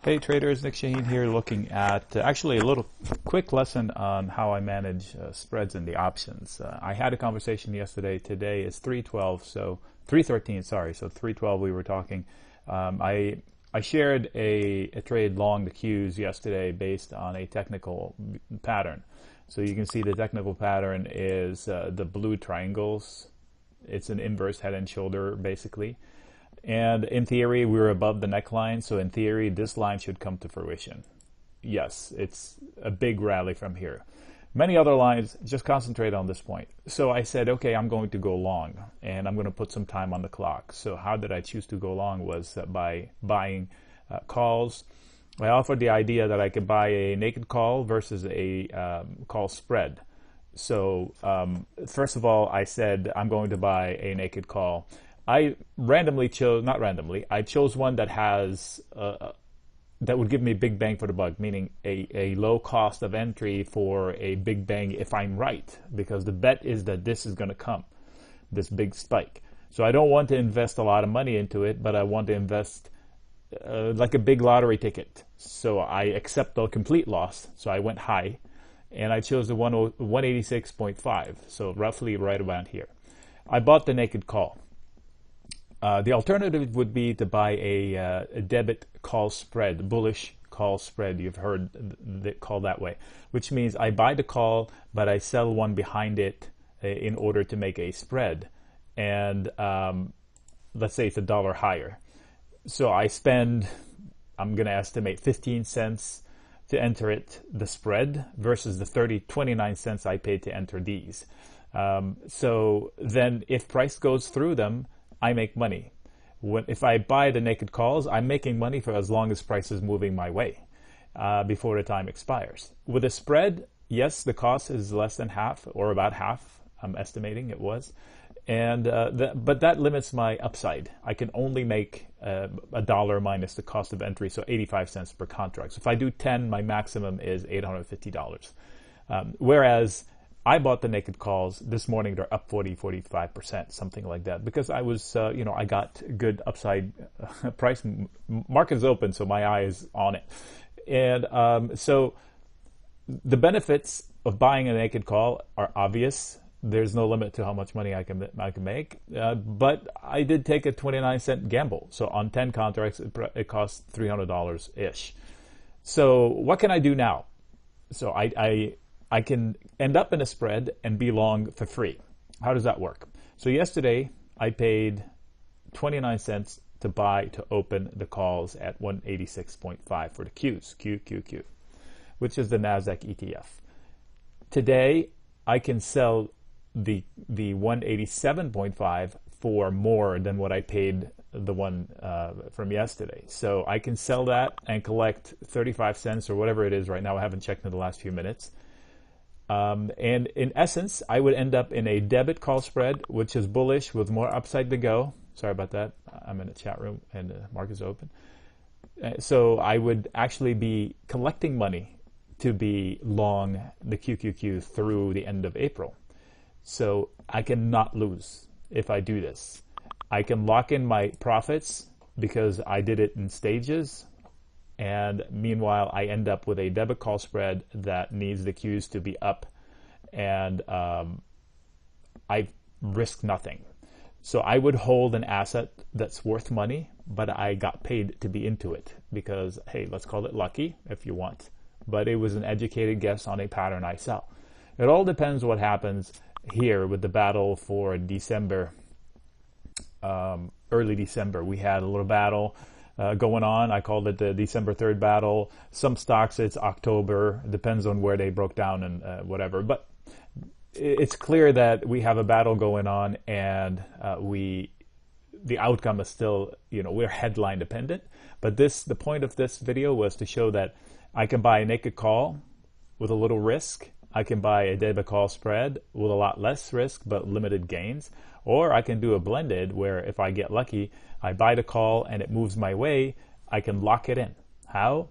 Hey traders, Nick Shaheen here, looking at actually a little quick lesson on how I manage spreads in the options. I had a conversation yesterday. Today is 3:12, so 3:13. Sorry, so 3:12 we were talking. I shared a trade long the Qs yesterday based on a technical pattern. So you can see the technical pattern is the blue triangles. It's an inverse head and shoulder basically. And in theory, we're above the neckline, so in theory, this line should come to fruition. Yes, it's a big rally from here. Many other lines just concentrate on this point. So I said, okay, I'm going to go long, and I'm going to put some time on the clock. So how did I choose to go long was by buying calls. I offered the idea that I could buy a naked call versus a call spread. So first of all, I said I'm going to buy a naked call. I randomly chose, not randomly, I chose one that has, that would give me a big bang for the buck, meaning a low cost of entry for a big bang if I'm right, because the bet is that this is going to come, this big spike. So I don't want to invest a lot of money into it, but I want to invest like a big lottery ticket. So I accept the complete loss, so I went high, and I chose the 186.5, so roughly right around here. I bought the naked call. The alternative would be to buy a debit call spread, bullish call spread. You've heard it called that way, which means I buy the call, but I sell one behind it in order to make a spread. And let's say it's $1 higher. So I spend, I'm going to estimate 15 cents to enter it, the spread, versus the 29 cents I paid to enter these. So then if price goes through them, I make money. If I buy the naked calls, I'm making money for as long as price is moving my way before the time expires. With a spread, yes, the cost is less than half, or about half, I'm estimating it was. And but that limits my upside. I can only make $1 minus the cost of entry, so 85 cents per contract. So if I do 10, my maximum is $850. Whereas I bought the naked calls this morning. They're up 45%, something like that, because I was, I got good upside price. Market is open, so my eye is on it. And so the benefits of buying a naked call are obvious. There's no limit to how much money I can make. But I did take a 29-cent gamble. So on 10 contracts, it costs $300-ish. So what can I do now? So I can end up in a spread and be long for free. How does that work? So yesterday I paid 29 cents to open the calls at 186.5 for the Qs, QQQ, which is the NASDAQ ETF. Today I can sell the 187.5 for more than what I paid the one from yesterday. So I can sell that and collect 35 cents or whatever it is right now. I haven't checked in the last few minutes. And in essence, I would end up in a debit call spread, which is bullish with more upside to go. Sorry about that. I'm in a chat room and the market is open. So I would actually be collecting money to be long the QQQ through the end of April. So I cannot lose if I do this. I can lock in my profits because I did it in stages. And meanwhile, I end up with a debit call spread that needs the Qs to be up, and I risk nothing. So I would hold an asset that's worth money, but I got paid to be into it because, hey, let's call it lucky if you want. But it was an educated guess on a pattern I sell. It all depends what happens here with the battle for December, early December. We had a little battle going on. I called it the December 3rd battle. Some stocks it's October. It depends on where they broke down and whatever. But it's clear that we have a battle going on, and the outcome is still, we're headline dependent. But the point of this video was to show that I can buy a naked call with a little risk. I can buy a debit call spread with a lot less risk but limited gains. Or I can do a blended where if I get lucky, I buy the call and it moves my way, I can lock it in. How?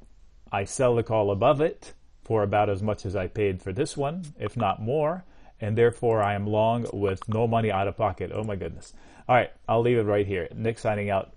I sell the call above it for about as much as I paid for this one, if not more, and therefore I am long with no money out of pocket. Oh my goodness. All right, I'll leave it right here. Nick signing out.